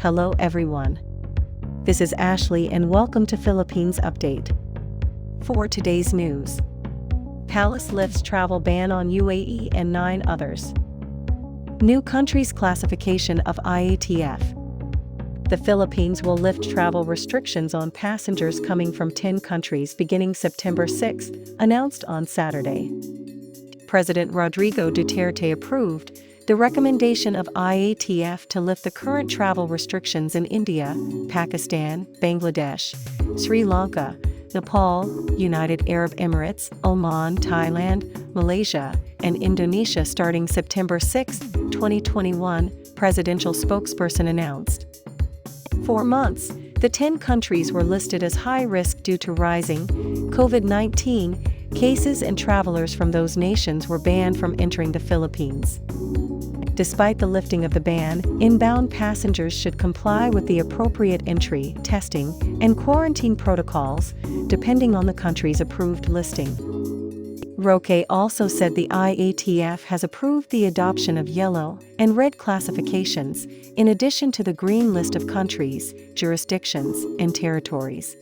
Hello everyone. This is Ashley and welcome to Philippines Update. For today's news, Palace lifts travel ban on UAE and 9 others. New countries classification of IATF. The Philippines will lift travel restrictions on passengers coming from 10 countries beginning September 6, announced on Saturday. President Rodrigo Duterte approved the recommendation of IATF to lift the current travel restrictions in India, Pakistan, Bangladesh, Sri Lanka, Nepal, United Arab Emirates, Oman, Thailand, Malaysia, and Indonesia starting September 6, 2021, presidential spokesperson announced. For months, the 10 countries were listed as high risk due to rising COVID-19 cases, and travelers from those nations were banned from entering the Philippines. Despite the lifting of the ban, inbound passengers should comply with the appropriate entry, testing, and quarantine protocols, depending on the country's approved listing. Roque also said the IATF has approved the adoption of yellow and red classifications, in addition to the green list of countries, jurisdictions, and territories.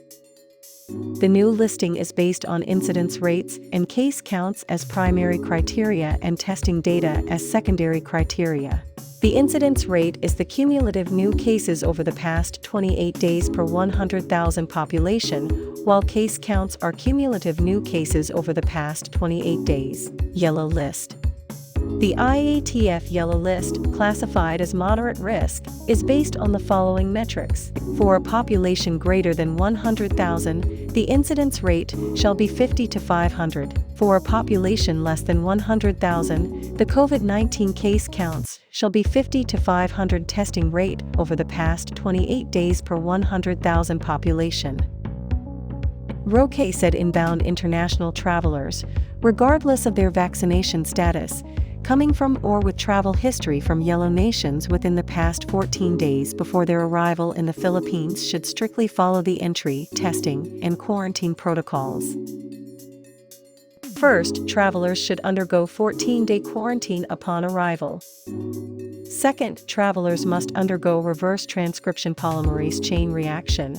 The new listing is based on incidence rates and case counts as primary criteria and testing data as secondary criteria. The incidence rate is the cumulative new cases over the past 28 days per 100,000 population, while case counts are cumulative new cases over the past 28 days. Yellow list. The IATF yellow list, classified as moderate risk, is based on the following metrics. For a population greater than 100,000, the incidence rate shall be 50 to 500. For a population less than 100,000, the COVID-19 case counts shall be 50 to 500 testing rate over the past 28 days per 100,000 population. Roque said inbound international travelers, regardless of their vaccination status, coming from or with travel history from yellow nations within the past 14 days before their arrival in the Philippines should strictly follow the entry, testing, and quarantine protocols. First, travelers should undergo 14-day quarantine upon arrival. Second, travelers must undergo reverse transcription polymerase chain reaction,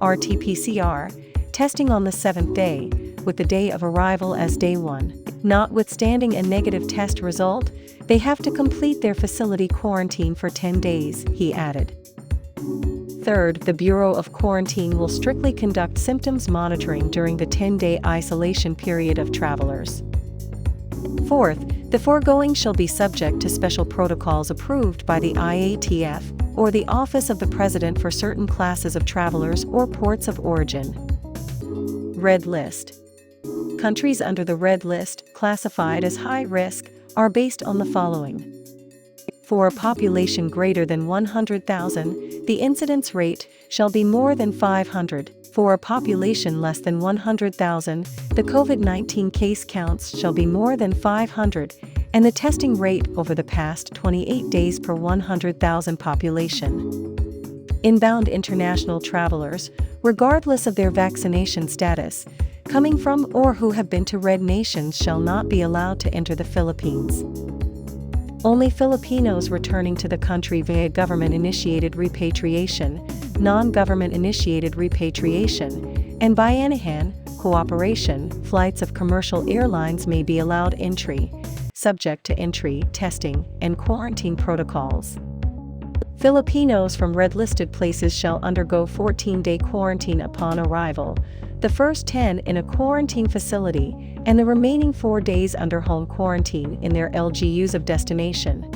RT-PCR, testing on the 7th day, with the day of arrival as day 1. Notwithstanding a negative test result, they have to complete their facility quarantine for 10 days, he added. Third, the Bureau of Quarantine will strictly conduct symptoms monitoring during the 10-day isolation period of travelers. Fourth, the foregoing shall be subject to special protocols approved by the IATF or the Office of the President for certain classes of travelers or ports of origin. Red list. Countries under the red list, classified as high risk, are based on the following. For a population greater than 100,000, the incidence rate shall be more than 500. For a population less than 100,000, the COVID-19 case counts shall be more than 500, and the testing rate over the past 28 days per 100,000 population. Inbound international travelers, regardless of their vaccination status, coming from or who have been to red nations shall not be allowed to enter the Philippines. Only Filipinos returning to the country via government-initiated repatriation, non-government-initiated repatriation, and by ANAHAN cooperation, flights of commercial airlines may be allowed entry, subject to entry, testing, and quarantine protocols. Filipinos from red-listed places shall undergo 14-day quarantine upon arrival, the first 10 in a quarantine facility, and the remaining 4 days under home quarantine in their LGUs of destination.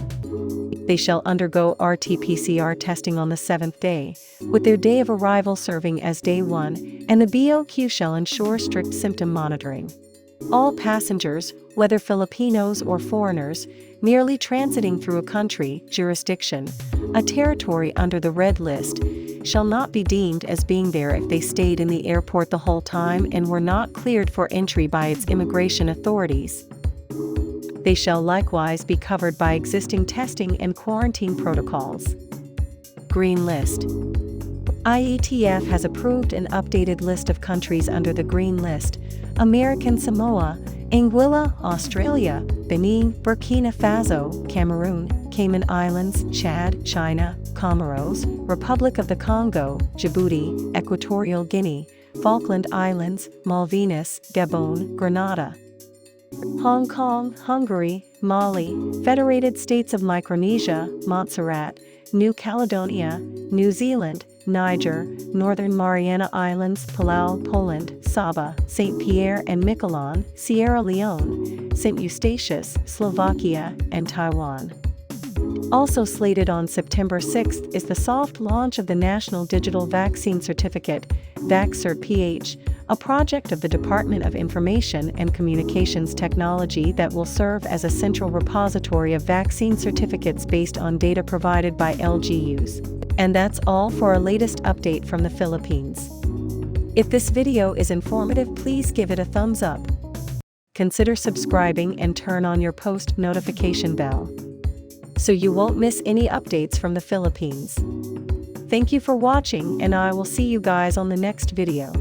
They shall undergo RT-PCR testing on the 7th day, with their day of arrival serving as day 1, and the BOQ shall ensure strict symptom monitoring. All passengers, whether Filipinos or foreigners, merely transiting through a country, jurisdiction, a territory under the red list, shall not be deemed as being there if they stayed in the airport the whole time and were not cleared for entry by its immigration authorities. They shall likewise be covered by existing testing and quarantine protocols. Green list. IATF has approved an updated list of countries under the green list: American Samoa, Anguilla, Australia, Benin, Burkina Faso, Cameroon, Cayman Islands, Chad, China, Comoros, Republic of the Congo, Djibouti, Equatorial Guinea, Falkland Islands, Malvinas, Gabon, Grenada, Hong Kong, Hungary, Mali, Federated States of Micronesia, Montserrat, New Caledonia, New Zealand, Niger, Northern Mariana Islands, Palau, Poland, Saba, St. Pierre and Miquelon, Sierra Leone, St. Eustatius, Slovakia, and Taiwan. Also slated on September 6th is the soft launch of the National Digital Vaccine Certificate, VaxCert-PH, a project of the Department of Information and Communications Technology that will serve as a central repository of vaccine certificates based on data provided by LGUs. And that's all for our latest update from the Philippines. If this video is informative, please give it a thumbs up. Consider subscribing and turn on your post notification bell, so you won't miss any updates from the Philippines. Thank you for watching, and I will see you guys on the next video.